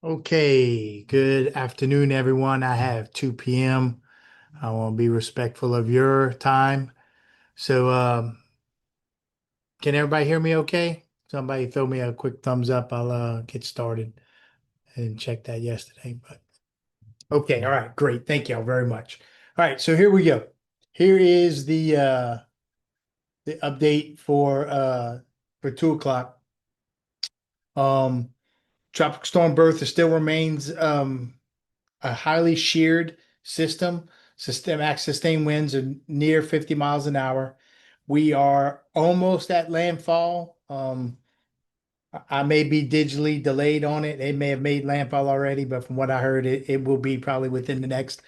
Okay, good afternoon, everyone. I have 2 p.m. I want to be respectful of your time. So, can everybody hear me okay? Somebody throw me a quick thumbs up. I'll get started. I didn't check that yesterday, but okay. All right, great. Thank you all very much. All right, so here we go. Here is the update for 2 o'clock. Um, Tropical Storm Bertha still remains a highly sheared system. Systematic sustained winds are near 50 miles an hour. We are almost at landfall. I may be digitally delayed on it. It may have made landfall already, but from what I heard, it will be probably within the next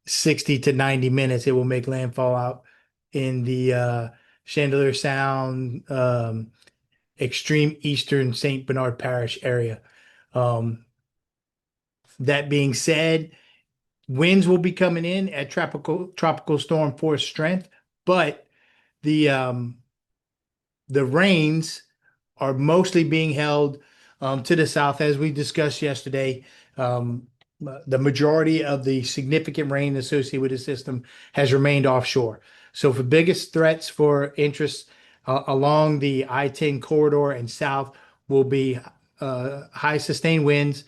60 to 90 minutes. It will make landfall out in the Chandelier Sound, extreme eastern St. Bernard Parish area. Um, that being said, winds will be coming in at tropical storm force strength, but the um, the rains are mostly being held to the south, as we discussed yesterday. Um, the majority of the significant rain associated with the system has remained offshore. So, for biggest threats for interest along the I-10 corridor and south will be high sustained winds.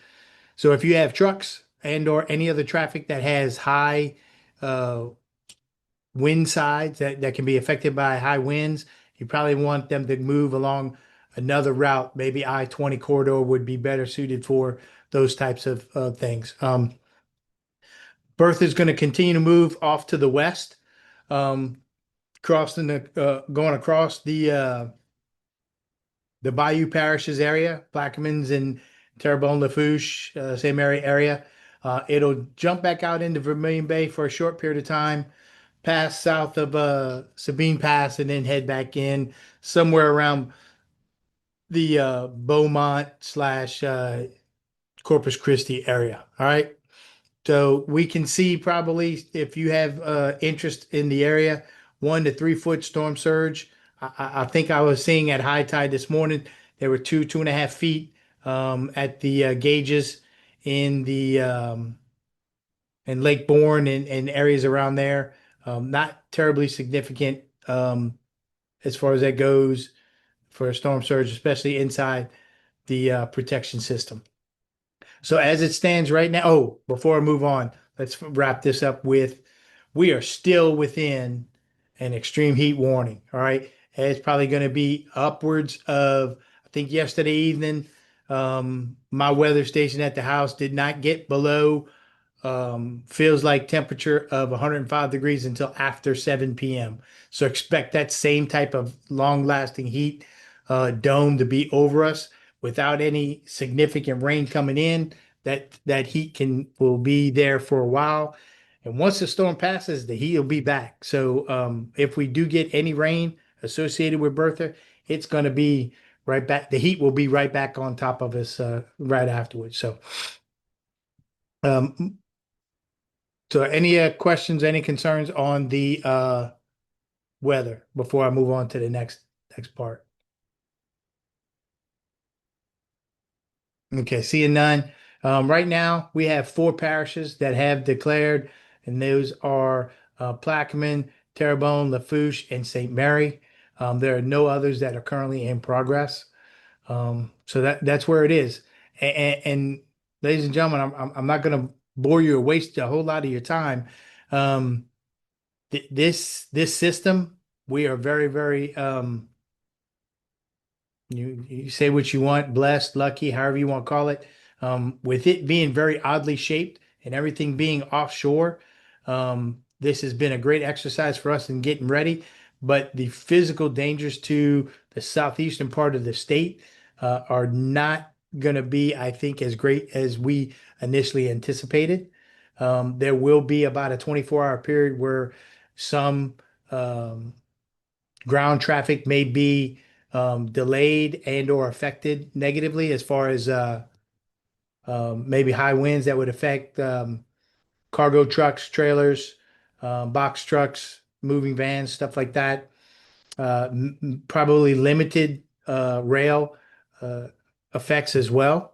So if you have trucks and or any other traffic that has high uh, wind sides that can be affected by high winds, you probably want them to move along another route. Maybe I-20 corridor would be better suited for those types of things. Bertha is going to continue to move off to the west, crossing going across the Bayou Parishes area, Plaquemines and Terrebonne, Lafourche, same area. It'll jump back out into Vermilion Bay for a short period of time, pass south of Sabine Pass, and then head back in somewhere around the Beaumont slash Corpus Christi area. All right. So we can see probably if you have interest in the area, 1 to 3 foot storm surge. I think I was seeing at high tide this morning, there were 2.5 feet at the gauges in the in Lake Bourne and areas around there. Not terribly significant as far as that goes for a storm surge, especially inside the protection system. So as it stands right now, oh, before I move on, let's wrap this up with we are still within an extreme heat warning. All right. It's probably going to be upwards of, I think yesterday evening, my weather station at the house did not get below feels like temperature of 105 degrees until after 7 p.m. So expect that same type of long-lasting heat dome to be over us without any significant rain coming in. That heat can will be there for a while, and once the storm passes, the heat will be back. So if we do get any rain associated with Bertha, it's going to be right back. The heat will be right back on top of us right afterwards. Um, so any questions, any concerns on the weather before I move on to the next part? Okay, seeing none. Right now, we have 4 parishes that have declared, and those are Plaquemine, Terrebonne, Lafourche, and St. Mary. There are no others that are currently in progress. So that's where it is. And ladies and gentlemen, I'm not going to bore you or waste a whole lot of your time. Um, this system, we are very, very you say what you want, blessed, lucky, however you want to call it. With it being very oddly shaped and everything being offshore, this has been a great exercise for us in getting ready. But the physical dangers to the southeastern part of the state are not going to be, I think, as great as we initially anticipated. There will be about a 24-hour period where some um, ground traffic may be delayed and or affected negatively as far as maybe high winds that would affect cargo trucks, trailers, box trucks, moving vans, stuff like that. Probably limited rail uh, effects as well.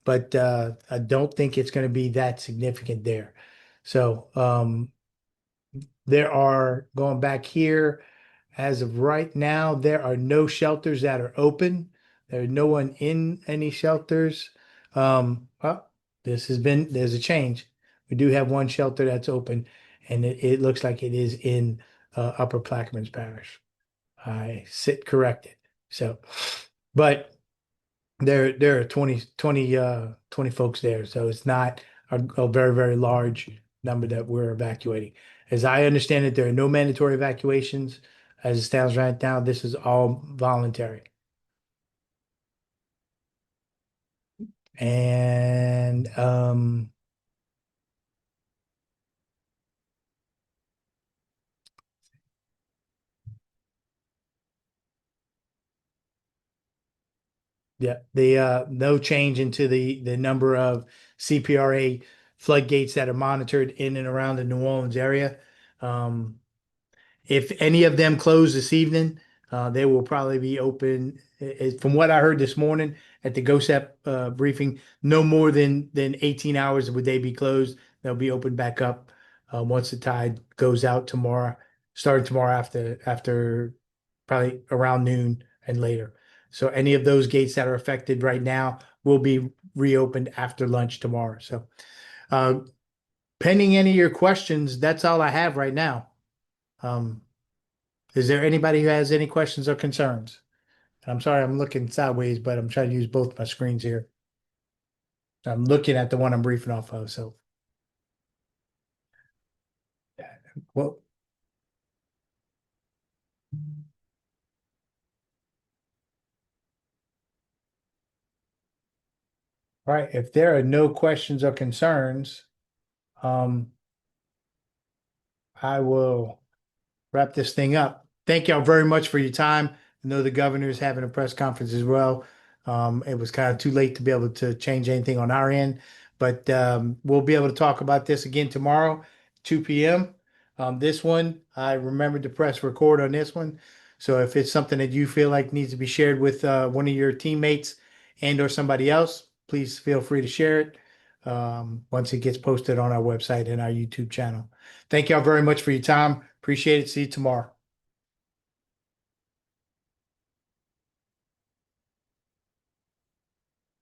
but I don't think it's going to be that significant there. So there are going back here as of right now, there are no shelters that are open. There's no one in any shelters. Well, there's a change. We do have one shelter that's open, and it looks like it is in Upper Plaquemines Parish. I sit corrected. So, but there are 20 folks there, so it's not a very, very large number that we're evacuating. As I understand it, there are no mandatory evacuations as it stands right now. This is all voluntary. And yeah, the no change into the number of CPRA floodgates that are monitored in and around the New Orleans area. Um, If any of them close this evening, they will probably be open. From what I heard this morning at the GOSEP briefing, no more than 18 hours would they be closed. They'll be opened back up once the tide goes out tomorrow, starting tomorrow after probably around noon and later. So any of those gates that are affected right now will be reopened after lunch tomorrow. So uh, pending any of your questions, that's all I have right now. Um, is there anybody who has any questions or concerns? I'm sorry, I'm looking sideways, but I'm trying to use both my screens here. I'm looking at the one I'm briefing off of. So, well, all right. If there are no questions or concerns, um, I will wrap this thing up. Thank y'all very much for your time. I know the governor is having a press conference as well. It was kind of too late to be able to change anything on our end, but we'll be able to talk about this again tomorrow, 2 p.m. This one, I remembered to press record on this one. So if it's something that you feel like needs to be shared with one of your teammates and or somebody else, please feel free to share it once it gets posted on our website and our YouTube channel. Thank y'all very much for your time. Appreciate it. See you tomorrow.